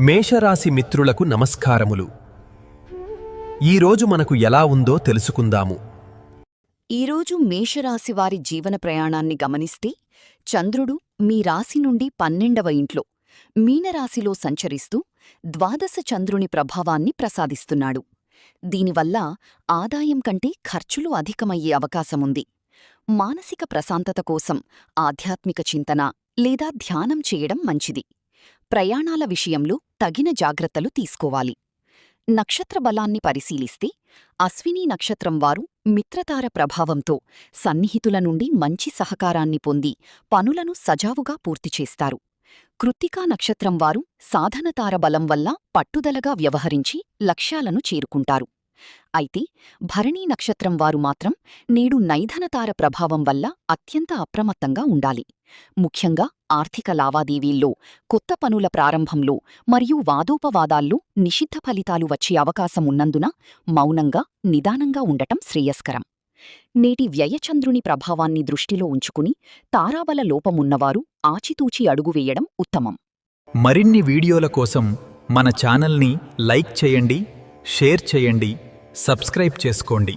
మేషరాశి మిత్రులకు నమస్కారములు. ఈరోజు మనకు ఎలా ఉందో తెలుసుకుందాము. ఈరోజు మేషరాశి వారి జీవన ప్రయాణాన్ని గమనిస్తే చంద్రుడు మీ రాశి నుండి 12వ ఇంట్లో మీనరాశిలో సంచరిస్తూ ద్వాదశ చంద్రుని ప్రభావాన్ని ప్రసాదిస్తున్నాడు. దీనివల్ల ఆదాయం కంటే ఖర్చులు అధికమయ్యే అవకాశముంది. మానసిక ప్రశాంతత కోసం ఆధ్యాత్మిక చింతన లేదా ధ్యానం చేయడం మంచిది. ప్రయాణాల విషయంలో తగిన జాగ్రత్తలు తీసుకోవాలి. నక్షత్ర బలాన్ని పరిశీలిస్తే అశ్వినీ నక్షత్రం వారు మిత్రతార ప్రభావంతో సన్నిహితుల నుండి మంచి సహకారాన్ని పొంది పనులను సజావుగా పూర్తిచేస్తారు. కృత్తికా నక్షత్రం వారు సాధనతార బలం వల్ల పట్టుదలగా వ్యవహరించి లక్ష్యాలను చేరుకుంటారు. అయితే భరణీ నక్షత్రం వారు మాత్రం నేడు నైధనతార ప్రభావం వల్ల అత్యంత అప్రమత్తంగా ఉండాలి. ముఖ్యంగా ఆర్థిక లావాదేవీల్లో, కొత్త పనుల ప్రారంభంలో మరియు వాదోపవాదాల్లో నిషిద్ధ ఫలితాలు వచ్చే అవకాశమున్నందున మౌనంగా, నిదానంగా ఉండటం శ్రేయస్కరం. నేటి వ్యయచంద్రుని ప్రభావాన్ని దృష్టిలో ఉంచుకుని తారాబల లోపమున్నవారు ఆచితూచి అడుగువేయడం ఉత్తమం. మరిన్ని వీడియోల కోసం మన ఛానల్ని లైక్ చేయండి, షేర్ చేయండి, సబ్స్క్రైబ్ చేసుకోండి.